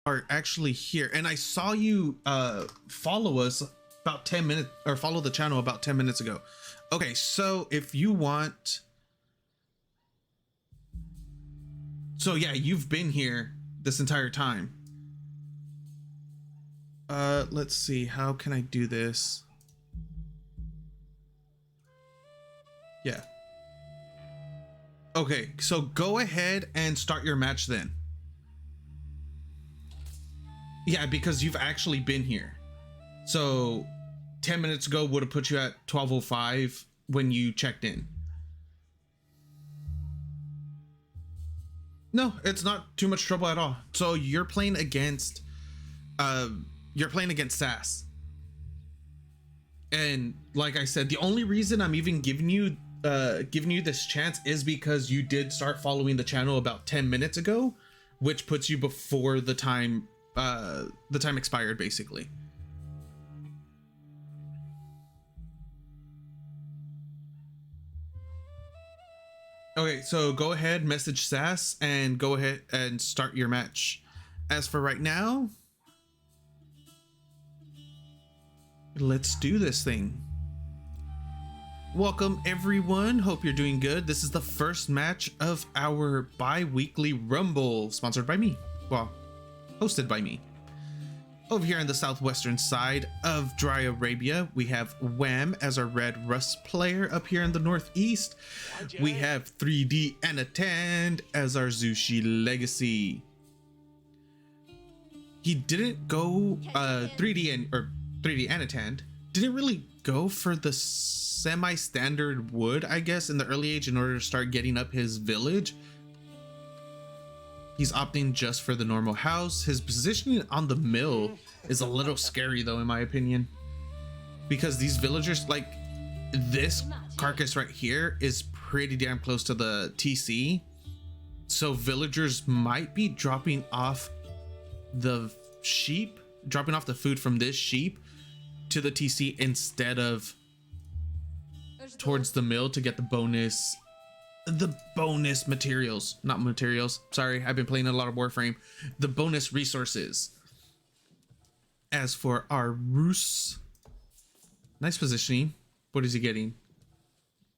are actually here, and I saw you follow us about 10 minutes, or follow the channel about 10 minutes ago. Okay, so if you want, so yeah, you've been here this entire time. Let's see, how can I do this? Yeah. Okay, so go ahead and start your match then. Yeah, because you've actually been here. So 10 minutes ago would have put you at 12:05 when you checked in. No, it's not too much trouble at all. So you're playing against Sass. And like I said, the only reason I'm even giving you this chance is because you did start following the channel about 10 minutes ago, which puts you before the time expired, basically. Okay, so go ahead, message Sass, and go ahead and start your match. As for right now, let's do this thing. Welcome everyone, hope you're doing good. This is the first match of our bi-weekly Rumble, sponsored by me. Well, hosted by me. Over here on the southwestern side of Dry Arabia, we have Wam as our Red Rust player. Up here in the northeast, we have 3D Anotand as our Zushi Legacy. He didn't go 3D Anotand didn't really go for the semi-standard wood, I guess, in the early age in order to start getting up his village. He's opting just for the normal house. His positioning on the mill is a little scary though, in my opinion, because these villagers, like this carcass right here, is pretty damn close to the TC. So villagers might be dropping off the food from this sheep to the TC instead of towards the mill to get the bonus materials. Not materials, sorry, I've been playing a lot of Warframe. The bonus resources. As for our Roos, nice positioning. What is he getting?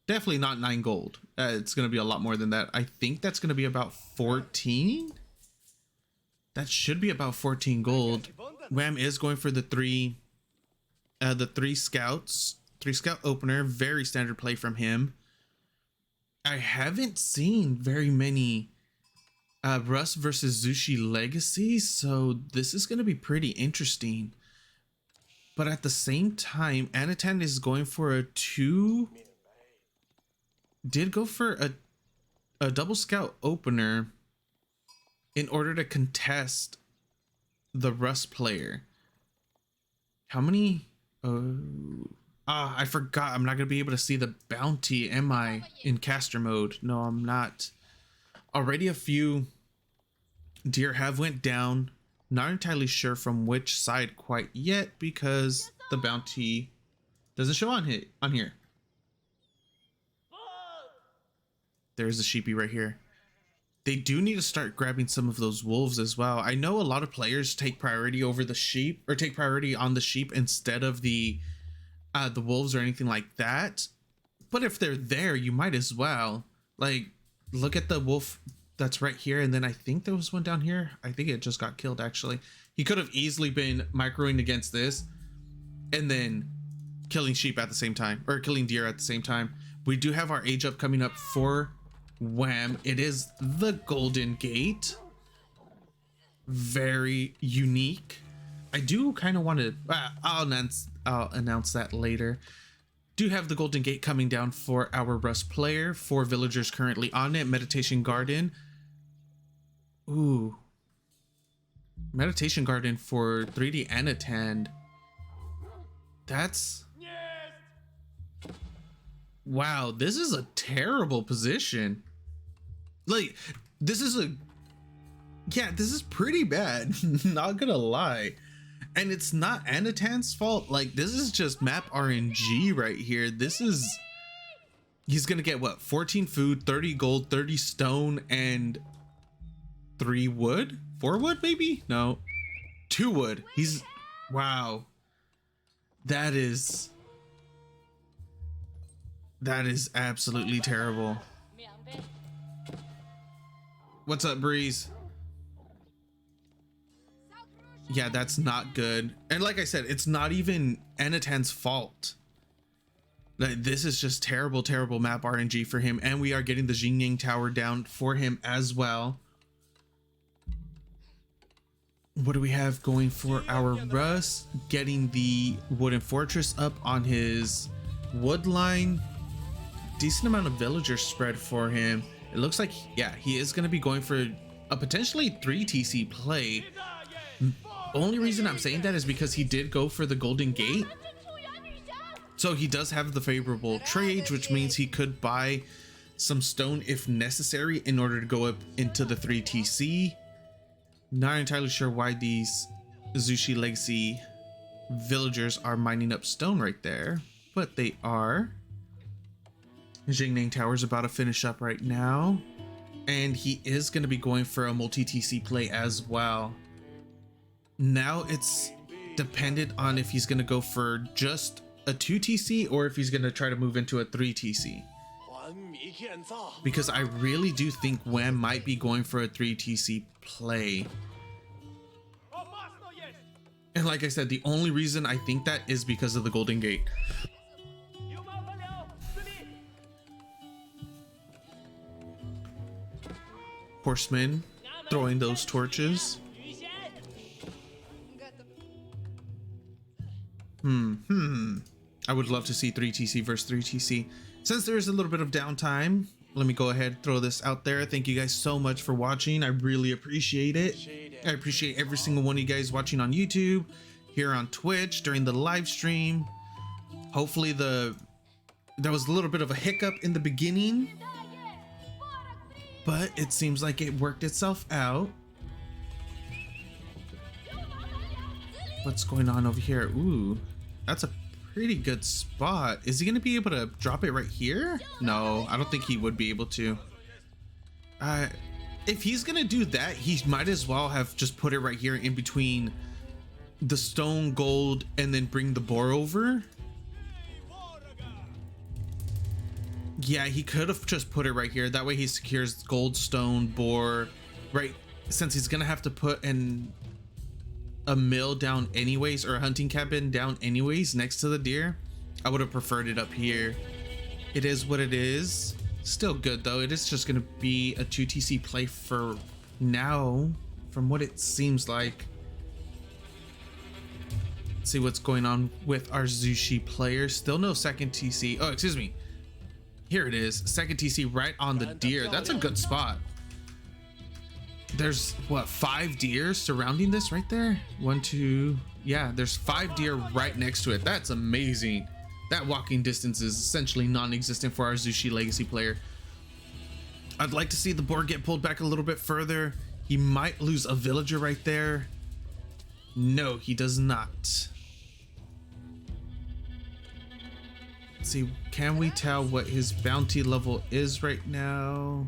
Definitely not 9 gold. It's gonna be a lot more than that. I think that's gonna be about 14. That should be about 14 gold. Wam is going for the three scouts, 3 scout opener. Very standard play from him. I haven't seen very many Rust versus Zushi Legacy, so this is going to be pretty interesting. But at the same time, Anotand is going for a 2. Did go for a double scout opener in order to contest the Rust player. How many? I forgot. I'm not gonna be able to see the bounty, am I, in caster mode? No, I'm not. Already a few deer have went down. Not entirely sure from which side quite yet because the bounty doesn't show on here. There's a sheepy right here. They do need to start grabbing some of those wolves as well. I know a lot of players take priority over the sheep, or take priority on the sheep instead of the wolves or anything like that. But if they're there, you might as well. Like, look at the wolf that's right here, and then I think there was one down here. I think it just got killed, actually. He could have easily been microing against this and then killing sheep at the same time, or killing deer at the same time. We do have our age up coming up for Wam. It is the Golden Gate. Very unique. I do kind of want to I'll announce that later. Do have the Golden Gate coming down for our Rust player. 4 villagers currently on it. Meditation Garden. Ooh, Meditation Garden for 3D Anotand. That's, wow, this is a terrible position. Like, this is pretty bad. Not gonna lie. And it's not Anotand's fault. Like, this is just map RNG right here. He's gonna get what, 14 food, 30 gold, 30 stone, and 3 wood? 4 wood maybe? No, 2 wood. He's, wow. That is absolutely terrible. What's up, Breeze? Yeah, that's not good. And like I said, it's not even Anotand's fault. Like, this is just terrible, terrible map RNG for him. And we are getting the Xingning Tower down for him as well. What do we have going for our Russ? Getting the wooden fortress up on his wood line. Decent amount of villager spread for him. It looks like, yeah, he is going to be going for a potentially 3 TC play. Only reason I'm saying that is because he did go for the Golden Gate. So he does have the favorable trades, which means he could buy some stone if necessary in order to go up into the 3 TC. Not entirely sure why these Zushi Legacy villagers are mining up stone right there, but they are. Xingning Tower's about to finish up right now, and he is going to be going for a multi-TC play as well. Now it's dependent on if he's going to go for just a 2 TC or if he's going to try to move into a 3 TC. Because I really do think Wam might be going for a 3 TC play. And like I said, the only reason I think that is because of the Golden Gate. Horsemen throwing those torches. I would love to see 3 TC versus 3 TC. Since there is a little bit of downtime, let me go ahead and throw this out there. Thank you guys so much for watching. I really appreciate it. I appreciate every single one of you guys watching on YouTube, here on Twitch during the live stream. Hopefully there was a little bit of a hiccup in the beginning, but it seems like it worked itself out. What's going on over here? Ooh, that's a pretty good spot. Is he gonna be able to drop it right here? No, I don't think he would be able to. If he's gonna do that, he might as well have just put it right here in between the stone, gold, and then bring the boar over. Yeah, he could have just put it right here. That way he secures gold, stone, boar, right? Since he's gonna have to put a mill down anyways, or a hunting cabin down anyways next to the deer, I would have preferred it up here. It is what it is. Still good though. It is just gonna be a 2 TC play for now, from what it seems like. Let's see what's going on with our Zushi players. Still no 2nd TC. Oh, excuse me. Here it is. 2nd TC right on the deer. That's a good spot. There's what, 5 deer surrounding this right there? 1, 2, yeah, there's 5 deer right next to it. That's amazing. That walking distance is essentially non-existent for our Zushi Legacy player. I'd like to see the boar get pulled back a little bit further. He might lose a villager right there. No, he does not. Let's see, can we tell what his bounty level is right now?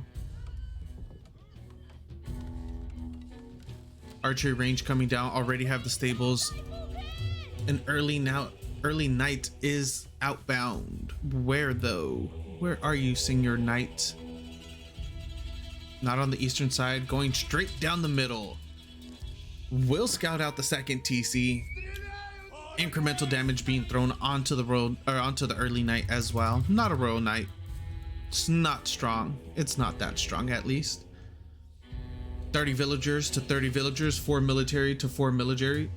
Archery range coming down. Already have the stables. An early night is outbound. Where though? Where are you, Senior Knight? Not on the eastern side, going straight down the middle. Will scout out the 2nd TC. Incremental damage being thrown onto the road, or onto the early night as well. Not a royal knight. It's not strong. It's not that strong, at least. 30 villagers to 30 villagers, 4 military to 4 military.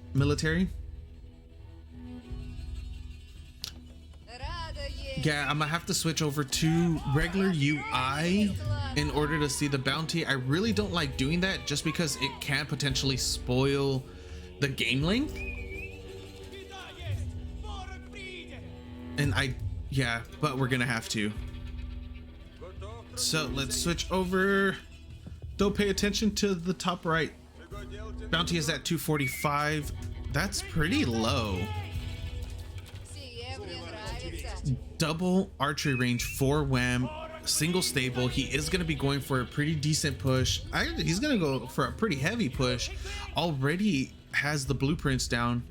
Yeah, I'm gonna have to switch over to regular UI in order to see the bounty. I really don't like doing that just because it can potentially spoil the game length. And yeah, but we're gonna have to. So let's switch over. Don't pay attention to the top right. Bounty is at 245. That's pretty low. Double archery range for Wam. Single stable. He is going to be going for a pretty decent push. He's going to go for a pretty heavy push. Already has the blueprints down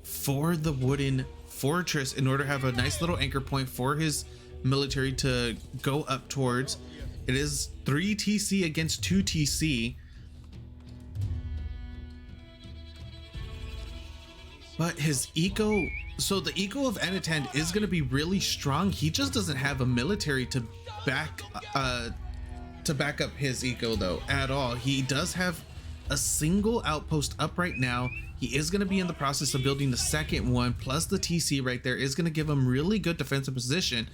for the wooden fortress in order to have a nice little anchor point for his military to go up towards. It is 3 TC against 2 TC. But his eco, so the eco of Anotand is going to be really strong. He just doesn't have a military to back up his eco though at all. He does have a single outpost up right now. He is going to be in the process of building the second one, plus the TC right there is going to give him really good defensive position.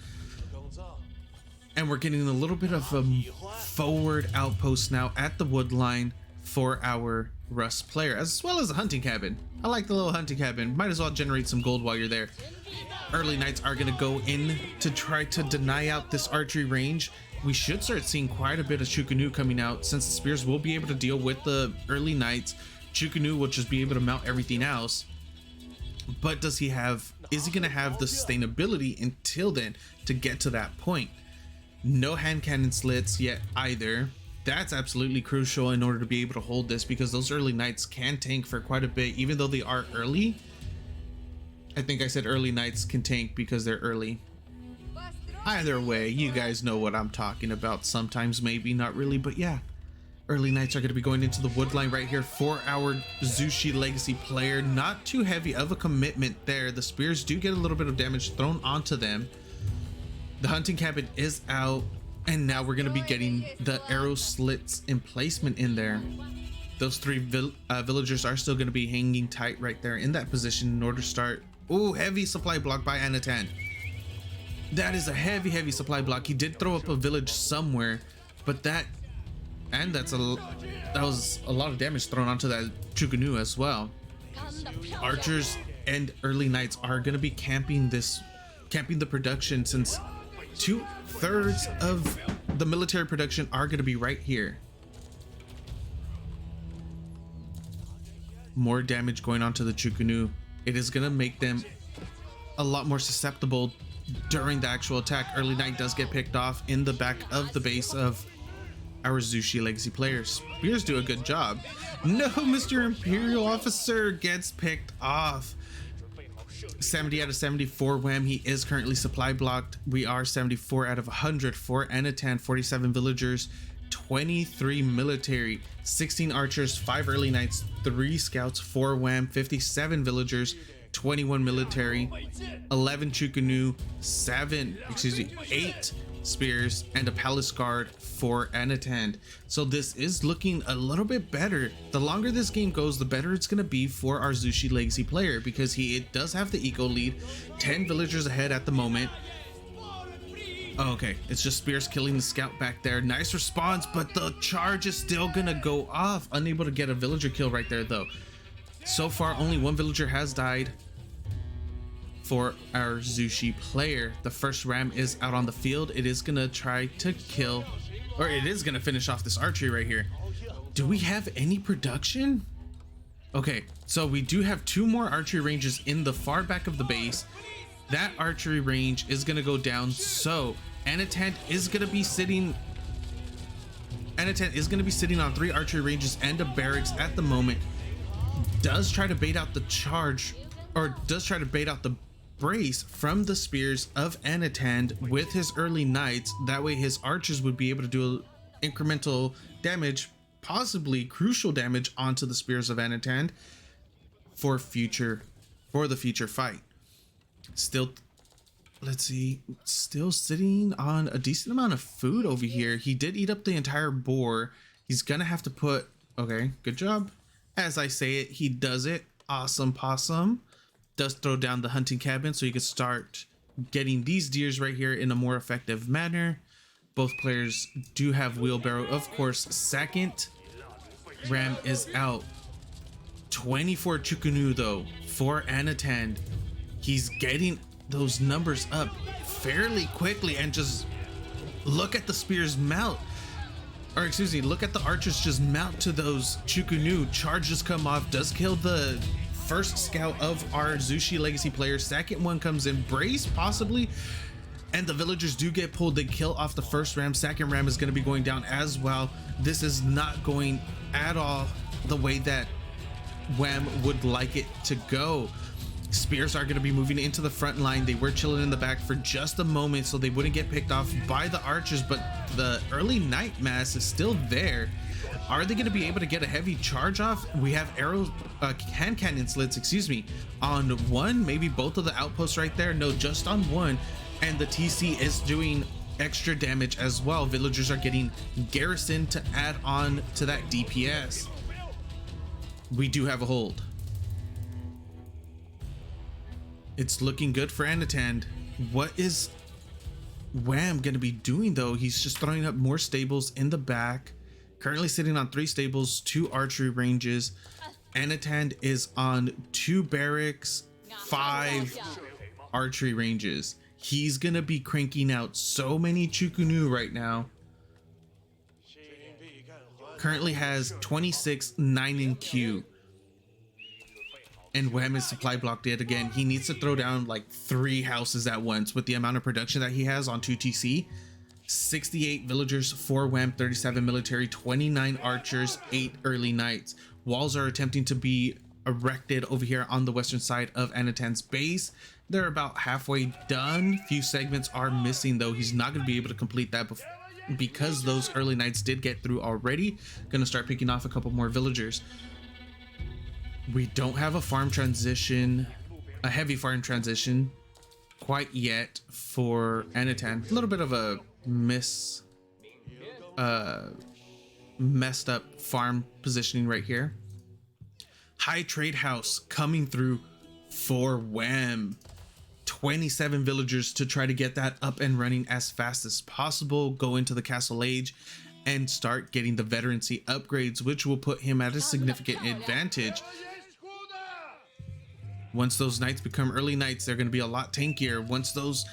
And we're getting a little bit of a forward outpost now at the wood line for our Rust player, as well as a hunting cabin. I like the little hunting cabin. Might as well generate some gold while you're there. Early Knights are going to go in to try to deny out this archery range. We should start seeing quite a bit of Chukunu coming out, since the spears will be able to deal with the early Knights. Chukunu will just be able to mount everything else. But is he going to have the sustainability until then to get to that point? No hand cannon slits yet either. That's absolutely crucial in order to be able to hold this, because those early Knights can tank for quite a bit, even though they are early. I think I said early Knights can tank because they're early. Either way, you guys know what I'm talking about. Sometimes, maybe, not really, but yeah. Early Knights are going to be going into the wood line right here for our Zushi Legacy player. Not too heavy of a commitment there. The spears do get a little bit of damage thrown onto them. The hunting cabin is out, and now we're going to be getting the arrow slits emplacement in there. Those 3 villagers are still going to be hanging tight right there in that position in order to start. Oh, heavy supply block by Anotand. That is a heavy supply block. He did throw up a village somewhere, but that was a lot of damage thrown onto that Chukunu as well. Archers and early Knights are going to be camping the production, since 2/3 of the military production are going to be right here. More damage going on to the Chukunu. It is going to make them a lot more susceptible during the actual attack. Early Knight does get picked off in the back of the base of our Zushi Legacy players. Spears do a good job. No, Mr. Imperial Officer gets picked off. 70 out of 74 Wham. He is currently supply blocked. We are 74 out of 100 for Anotand. 47 villagers, 23 military, 16 archers, 5 early Knights, 3 scouts, 4 Wham. 57 villagers, 21 military, 11 Chukunu, 8 spears, and a palace guard for Anotand. So this is looking a little bit better. The longer this game goes, the better it's going to be for our Zushi Legacy player, because it does have the eco lead. 10 villagers ahead at the moment. Oh, okay, it's just spears killing the scout back there. Nice response, but the charge is still gonna go off. Unable to get a villager kill right there though. So far, only 1 villager has died for our Zushi player. The first ram is out on the field. It is gonna try to kill, or it is gonna finish off this archery right here. Do we have any production? Okay, so we do have 2 more archery ranges in the far back of the base. That archery range is gonna go down, so Anotand is gonna be sitting on 3 archery ranges and a barracks at the moment. Does try to bait out the charge, or does try to bait out the brace from the spears of Anotand with his early Knights. That way his archers would be able to do incremental damage, possibly crucial damage, onto the spears of Anotand for the future fight. Still, let's see, still sitting on a decent amount of food over here. He did eat up the entire boar. He's gonna have to put, okay, good job. As I say it, he does it. Awesome possum. Does throw down the hunting cabin so you can start getting these deers right here in a more effective manner. Both players do have wheelbarrow, of course. Second ram is out. 24 Chukunu though for Anotand. He's getting those numbers up fairly quickly, and just look at the spears mount, or excuse me, look at the archers just mount to those Chukunu. Charges come off, does kill the first scout of our Zushi Legacy player. Second one comes in, brace possibly, and the villagers do get pulled. They kill off the first ram. Second ram is going to be going down as well. This is not going at all the way that Wam would like it to go. Spears are going to be moving into the front line. They were chilling in the back for just a moment so they wouldn't get picked off by the archers, but the early night mass is still there. Are they going to be able to get a heavy charge off? We have arrows, hand cannon slits, excuse me, on one, maybe both of the outposts right there. No, just on one. And the TC is doing extra damage as well. Villagers are getting garrison to add on to that DPS. We do have a hold. It's looking good for Anotand. What is Wam going to be doing though? He's just throwing up more stables in the back. Currently sitting on 3 stables, 2 archery ranges. Anotand is on 2 barracks, 5 archery ranges. He's going to be cranking out so many Chukunu right now. Currently has 26, 9 in queue. And Wam is supply blocked yet again. He needs to throw down like 3 houses at once with the amount of production that he has on 2 TC. 68 villagers, 4 Wam, 37 military, 29 archers, 8 early knights. Walls are attempting to be erected over here on the western side of Anotand's base. They're about halfway done. Few segments are missing though. He's not going to be able to complete that because those early knights did get through already. Gonna start picking off a couple more villagers. We don't have a farm transition, a heavy farm transition quite yet for Anotand. A little bit of a messed up farm positioning right here. High trade house coming through for Wam. 27 villagers to try to get that up and running as fast as possible. Go into the castle age and start getting the veterancy upgrades, which will put him at a significant advantage. Once those knights become early knights, they're going to be a lot tankier. Once those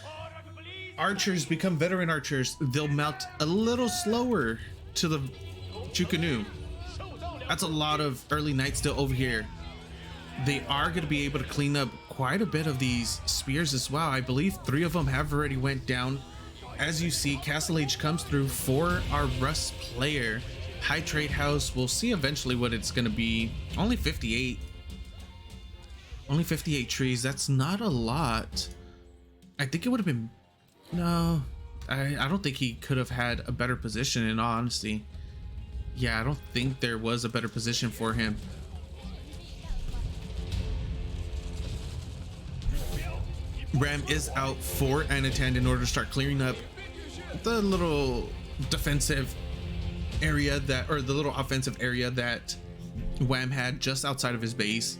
archers become veteran archers, they'll mount a little slower to the Chukunu. That's a lot of early knights still over here. They are going to be able to clean up quite a bit of these spears as well. I believe 3 of them have already went down. As you see, Castle Age comes through for our Rust player. High trade house, we'll see eventually what it's going to be. Only 58. Only 58 trees. That's not a lot. I think it would have been... No, I don't think he could have had a better position in all honesty. Yeah, I don't think there was a better position for him. Ram is out for Anotand in order to start clearing up the little defensive area that, or the little offensive area that Wam had just outside of his base.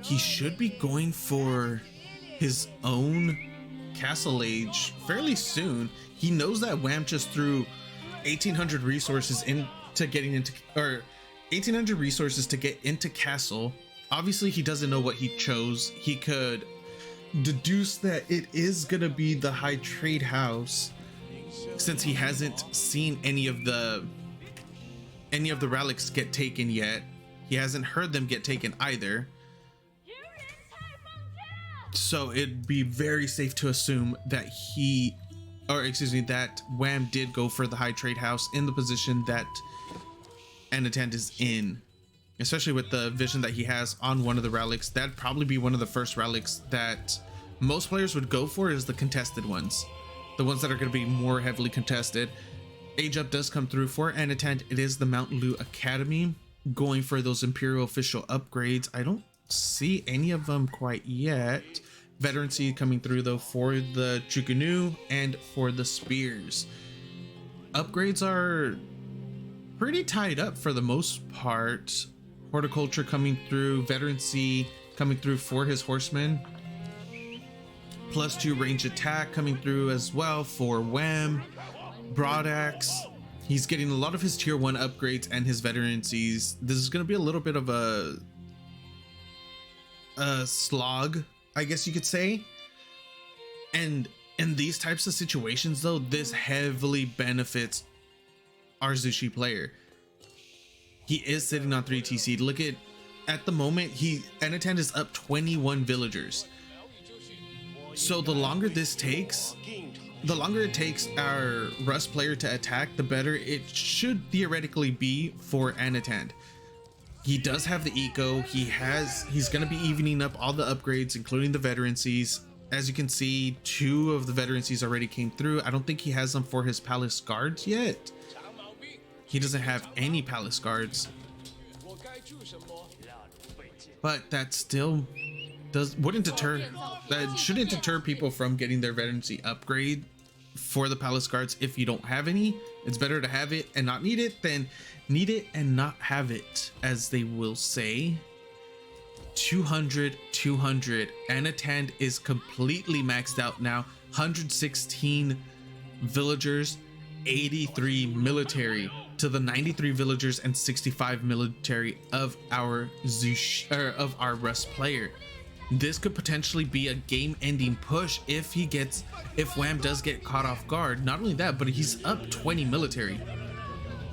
He should be going for his own castle age fairly soon. He knows that Wam just threw 1,800 resources into getting into, or 1,800 resources to get into castle. Obviously he doesn't know what he chose. He could deduce that it is gonna be the high trade house since he hasn't seen any of the relics get taken yet. He hasn't heard them get taken either. So it'd be very safe to assume that that Wam did go for the high trade house in the position that Anotand is in, especially with the vision that he has on one of the relics. That'd probably be one of the first relics that most players would go for, is the contested ones, the ones that are going to be more heavily contested. Age up does come through for Anotand. It is the Mount Lu Academy going for those Imperial official upgrades. I don't see any of them quite yet. Veterancy coming through though for the Chukunu and for the spears. Upgrades are pretty tied up for the most part. Horticulture coming through, veterancy coming through for his horsemen. +2 range attack coming through as well for Wam. Broadaxe, he's getting a lot of his tier 1 upgrades and his veterancies. This is going to be a little bit of a slog, I guess you could say. And in these types of situations though, this heavily benefits our Zushi player. He is sitting on 3 TC. Look at the moment, Anotand is up 21 villagers. So the longer this takes, the longer it takes our Rust player to attack, the better it should theoretically be for Anotand. He does have the eco. He's going to be evening up all the upgrades, including the veterancies. As you can see, 2 of the veterancies already came through. I don't think he has them for his palace guards yet. He doesn't have any palace guards, but that still shouldn't deter people from getting their veterancy upgrade for the palace guards. If you don't have any, it's better to have it and not need it than need it and not have it, as they will say. 200. Anotand is completely maxed out now. 116 villagers, 83 military to the 93 villagers and 65 military of our Rust player. This could potentially be a game-ending push if Wam does get caught off guard. Not only that, but he's up 20 military.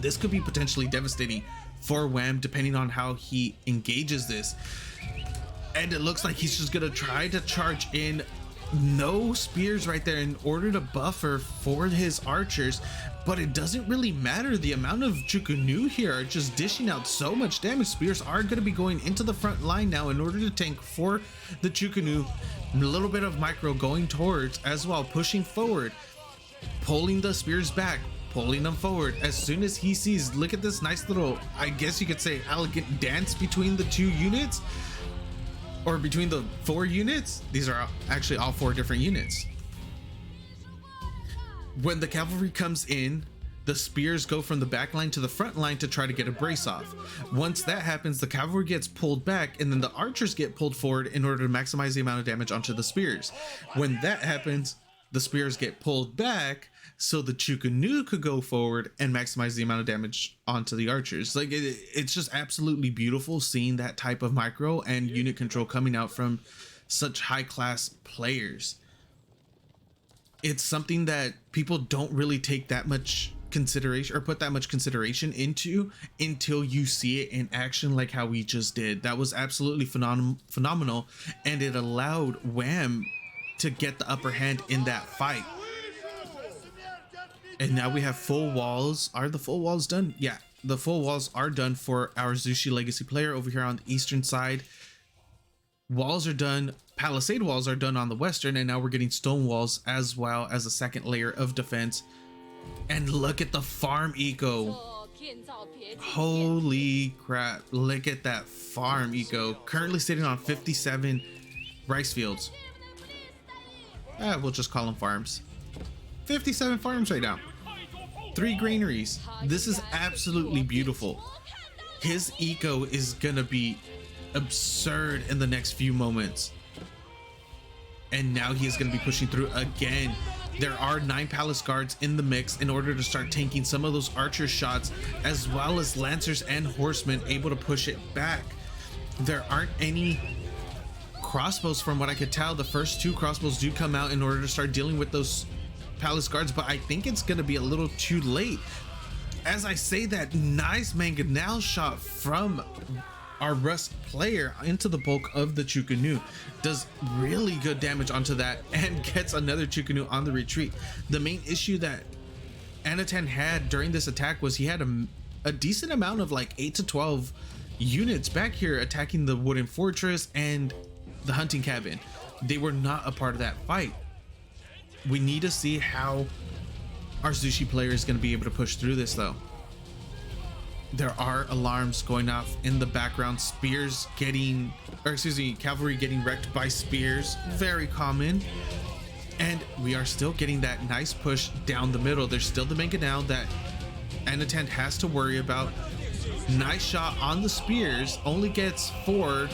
This could be potentially devastating for Wam depending on how he engages this. And it looks like he's just gonna try to charge in. No spears right there in order to buffer for his archers, but it doesn't really matter. The amount of Chukunu here are just dishing out so much damage. Spears are going to be going into the front line now in order to tank for the Chukunu. A little bit of micro going towards as well, pushing forward, pulling the spears back, pulling them forward. As soon as he sees, look at this nice little, I guess you could say, elegant dance between the 2 units. Or between the 4 units. These are actually all 4 different units. When the cavalry comes in, the spears go from the back line to the front line to try to get a brace off. Once that happens, the cavalry gets pulled back and then the archers get pulled forward in order to maximize the amount of damage onto the spears. When that happens, the spears get pulled back so the Chukunu could go forward and maximize the amount of damage onto the archers. Like it's just absolutely beautiful seeing that type of micro and unit control coming out from such high class players. It's something that people don't really take that much consideration or put that much consideration into until you see it in action, like how we just did. That was absolutely phenomenal, and it allowed Wam to get the upper hand in that fight. And now we have full walls. Are the full walls done? Yeah, the full walls are done for our Zushi Legacy player over here on the eastern side. Walls are done. Palisade walls are done on the western, and now we're getting stone walls as well as a second layer of defense. And look at the farm eco. Holy crap, look at that farm eco. Currently sitting on 57 rice fields. We'll just call them farms. 57 farms right now. 3 granaries. This is absolutely beautiful. His eco is gonna be absurd in the next few moments. And now he is gonna be pushing through again. There are 9 palace guards in the mix in order to start tanking some of those archer shots, as well as lancers and horsemen able to push it back. There aren't any crossbows from what I could tell. The first 2 crossbows do come out in order to start dealing with those palace guards, but I think it's gonna be a little too late. As I say that, nice mangonel shot from our Rust player into the bulk of the Chukunu. Does really good damage onto that and gets another Chukunu on the retreat. The main issue that Anotand had during this attack was he had a decent amount of like 8 to 12 units back here attacking the wooden fortress and the hunting cabin. They were not a part of that fight. We need to see how our Zushi player is going to be able to push through this though. There are alarms going off in the background. Spears getting, or excuse me, cavalry getting wrecked by spears. Very common. And we are still getting that nice push down the middle. There's still the mangonel that Anotand has to worry about. Nice shot on the spears. Only gets 4,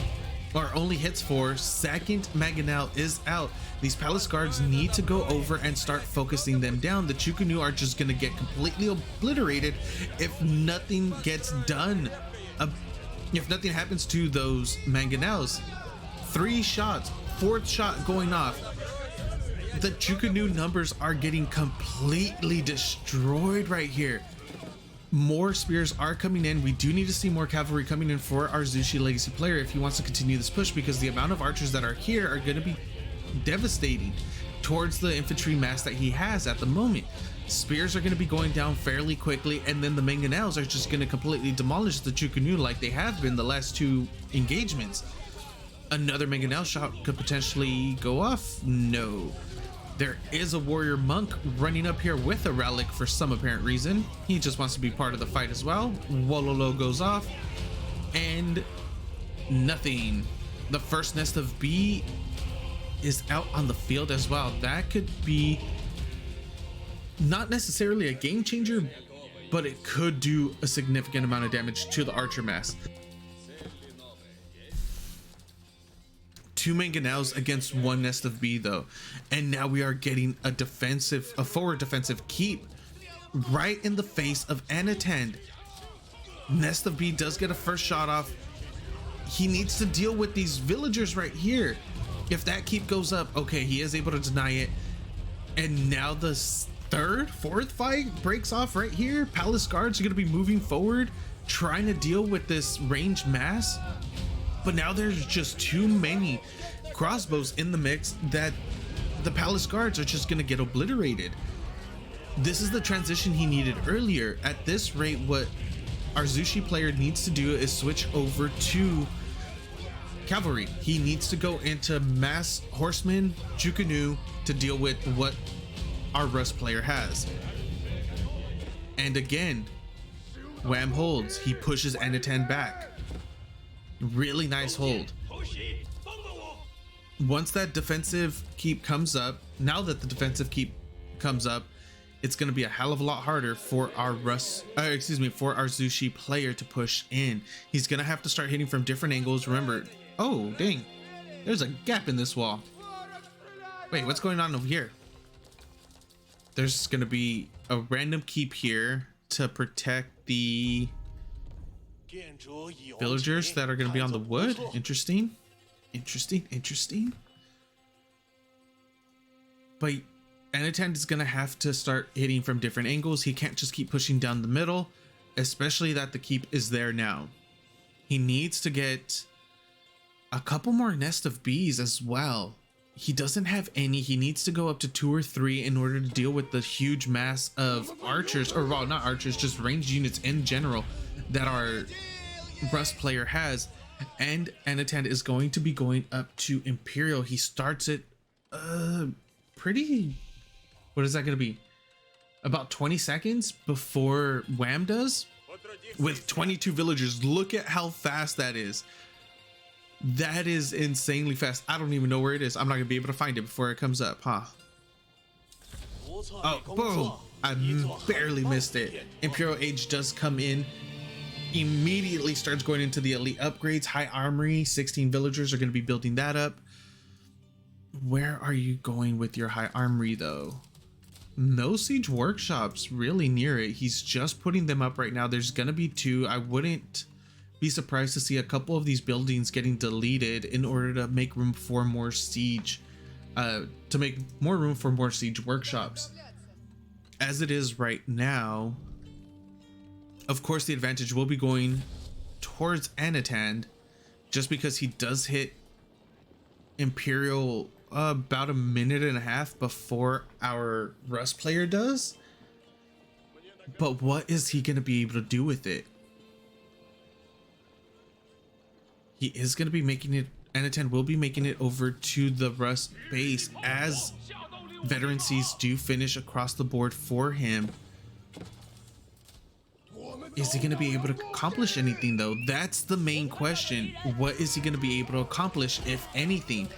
or only hits 4. Second mangonel is out. These palace guards need to go over and start focusing them down. The Chukunu are just going to get completely obliterated if nothing gets done. If nothing happens to those mangonels. 3 shots, 4th shot going off. The Chukunu numbers are getting completely destroyed right here. More spears are coming in. We do need to see more cavalry coming in for our Zushi Legacy player if he wants to continue this push, because the amount of archers that are here are going to be devastating. towards the infantry mass that he has at the moment. Spears are going to be going down fairly quickly, and then the mangonels are just going to completely demolish the Chukunu like they have been the last two engagements. Another mangonel shot could potentially go off. No. There is a warrior monk running up here with a relic for some apparent reason. He just wants to be part of the fight as well. Wololo goes off, and nothing. The first nest of bee is out on the field as well. That could be not necessarily a game changer, but it could do a significant amount of damage to the archer mass. Two mangonels against one nest of bee though, and now we are getting a forward defensive keep right in the face of Anotand. Nest of bee does get a first shot off. He needs to deal with these villagers right here. If that keep goes up, okay, he is able to deny it. And now the fourth fight breaks off right here. Palace guards are going to be moving forward, trying to deal with this ranged mass. But now there's just too many crossbows in the mix that the palace guards are just going to get obliterated. This is the transition he needed earlier. At this rate, what our Zushi player needs to do is switch over to cavalry. He needs to go into mass horsemen, Jukunu, to deal with what our Rust player has. And again, Wham holds. He pushes Anotand back. Really nice hold. Once that defensive keep comes up, now that the defensive keep comes up, it's going to be a hell of a lot harder for our for our Zushi player to push in. He's going to have to start hitting from different angles. Remember, oh dang, there's a gap in this wall. Wait, what's going on over here? There's going to be a random keep here to protect the villagers that are going to be on the wood. Interesting. But Anotand is going to have to start hitting from different angles. He can't just keep pushing down the middle, especially that the keep is there now. He needs to get a couple more nest of bees as well. He doesn't have any. He needs to go up to 2 or 3 in order to deal with the huge mass of archers, or well, not archers, just ranged units in general that our Rust player has. And Anotand is going to be going up to Imperial. He starts it pretty, what is that going to be, about 20 seconds before Wham does, with 22 villagers. Look at how fast that is. That is insanely fast. I don't even know where it is. I'm not gonna be able to find it before it comes up, huh? Oh, boom! I barely missed it. Imperial Age does come in, immediately starts going into the elite upgrades. High armory, 16 villagers are gonna be building that up. Where are you going with your high armory though? No siege workshops really near it. He's just putting them up right now. There's gonna be 2. I wouldn't be surprised to see a couple of these buildings getting deleted in order to make room for more siege, siege workshops. As it is right now, of course the advantage will be going towards Anotand, just because he does hit Imperial about a minute and a half before our Rust player does. But what is he going to be able to do with it? He is going to be making it, Anotand will be making it over to the Rust base as veteran Cs do finish across the board for him. Is he going to be able to accomplish anything though? That's the main question. What is he going to be able to accomplish, if anything?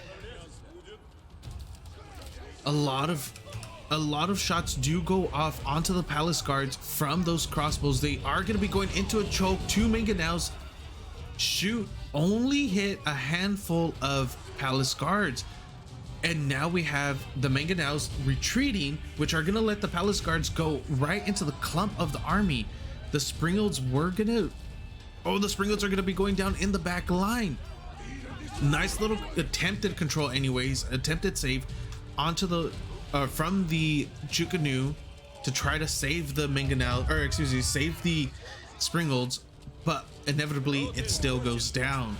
A lot of shots do go off onto the palace guards from those crossbows. They are going to be going into a choke. 2 mangonels shoot, only hit a handful of palace guards, and now we have the mangonels retreating, which are gonna let the palace guards go right into the clump of the army. The Springolds the Springolds are gonna be going down in the back line. Nice little attempted control, attempted save onto the from the Jukunu to try to save the save the Springolds, but inevitably it still goes down.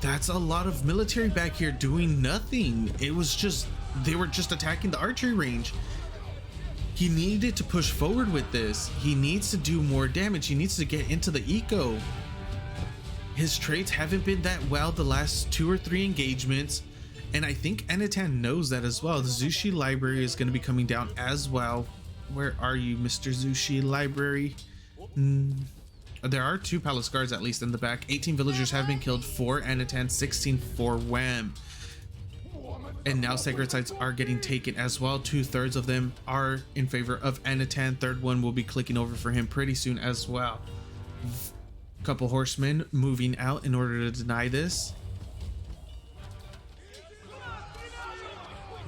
That's a lot of military back here doing nothing. It was just they were just attacking the archery range. He needed to push forward with this. He needs to do more damage. He needs to get into the eco. His trades haven't been that well the last 2 or 3 engagements, and I think Anotand knows that as well. The Zushi library is going to be coming down as well. Where are you, Mr. Zushi library? There are 2 palace guards at least in the back. 18 villagers have been killed for Anotand, 16 for Wam. And now sacred sites are getting taken as well. 2/3 of them are in favor of Anotand. Third one will be clicking over for him pretty soon as well. Couple horsemen moving out in order to deny this.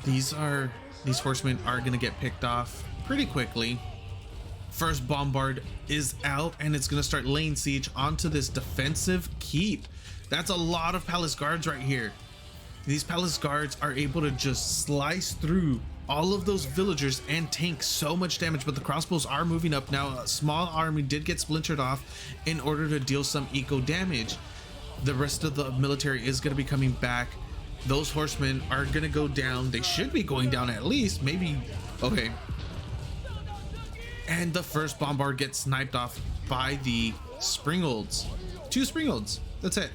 These horsemen are gonna get picked off pretty quickly. First bombard is out, and it's gonna start laying siege onto this defensive keep. That's a lot of palace guards right here. These palace guards are able to just slice through all of those villagers and tank so much damage, but the crossbows are moving up now. A small army did get splintered off in order to deal some eco damage. The rest of the military is going to be coming back. Those horsemen are going to go down. They should be going down at least, maybe. Okay. And the first bombard gets sniped off by the Springolds. 2 Springolds. That's it.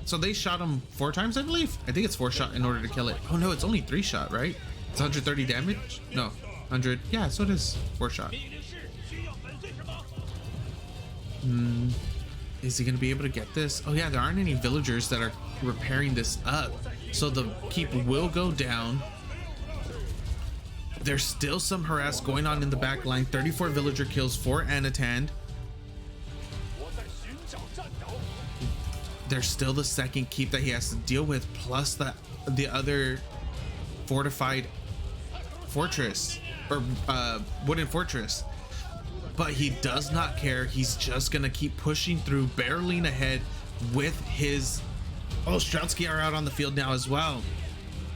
So they shot him 4 times, I believe. I think it's 4 shot in order to kill it. Oh no, it's only 3 shot, right? It's 130 damage? No, 100. Yeah, so it is 4 shot. Is he gonna be able to get this? Oh yeah, there aren't any villagers that are repairing this up. So the keep will go down. There's still some harass going on in the back line. 34 villager kills for Anotand. There's still the second keep that he has to deal with, plus the other fortified fortress, or wooden fortress. But he does not care. He's just gonna keep pushing through, barreling ahead with his... Oh, Strautsky are out on the field now as well.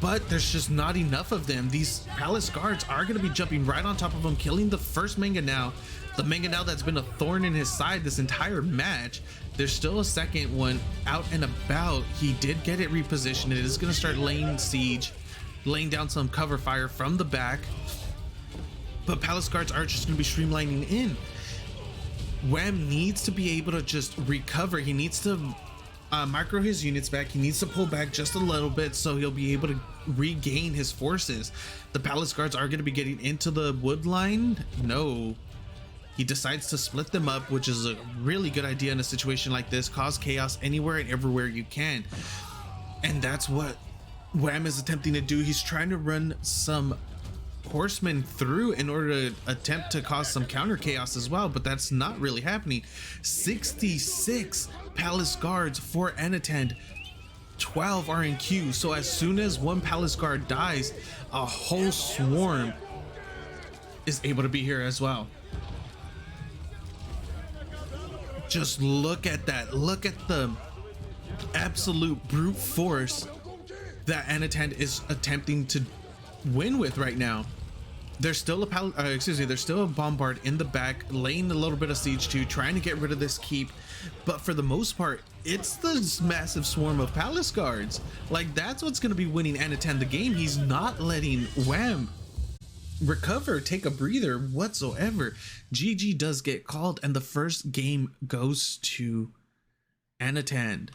But there's just not enough of them. These palace guards are gonna be jumping right on top of him, killing the first Mangonel. The Mangonel that's been a thorn in his side this entire match. There's still a second one out and about. He did get it repositioned. It is going to start laying siege, laying down some cover fire from the back. But palace guards are just going to be streamlining in. Wam needs to be able to just recover. He needs to micro his units back. He needs to pull back just a little bit so he'll be able to regain his forces. The palace guards are going to be getting into the wood line. No. He decides to split them up, which is a really good idea in a situation like this. Cause chaos anywhere and everywhere you can. And that's what Wam is attempting to do. He's trying to run some horsemen through in order to attempt to cause some counter chaos as well, but that's not really happening. 66 palace guards for Anotand. 12 are in queue. So as soon as one palace guard dies, a whole swarm is able to be here as well. Just look at that. Look at the absolute brute force that Anotand is attempting to win with right now. There's still a there's still a bombard in the back, laying a little bit of siege to, trying to get rid of this keep. But for the most part, it's this massive swarm of palace guards. Like, that's what's going to be winning Anotand the game. He's not letting Wam recover, take a breather whatsoever. GG does get called, and the first game goes to Anotand.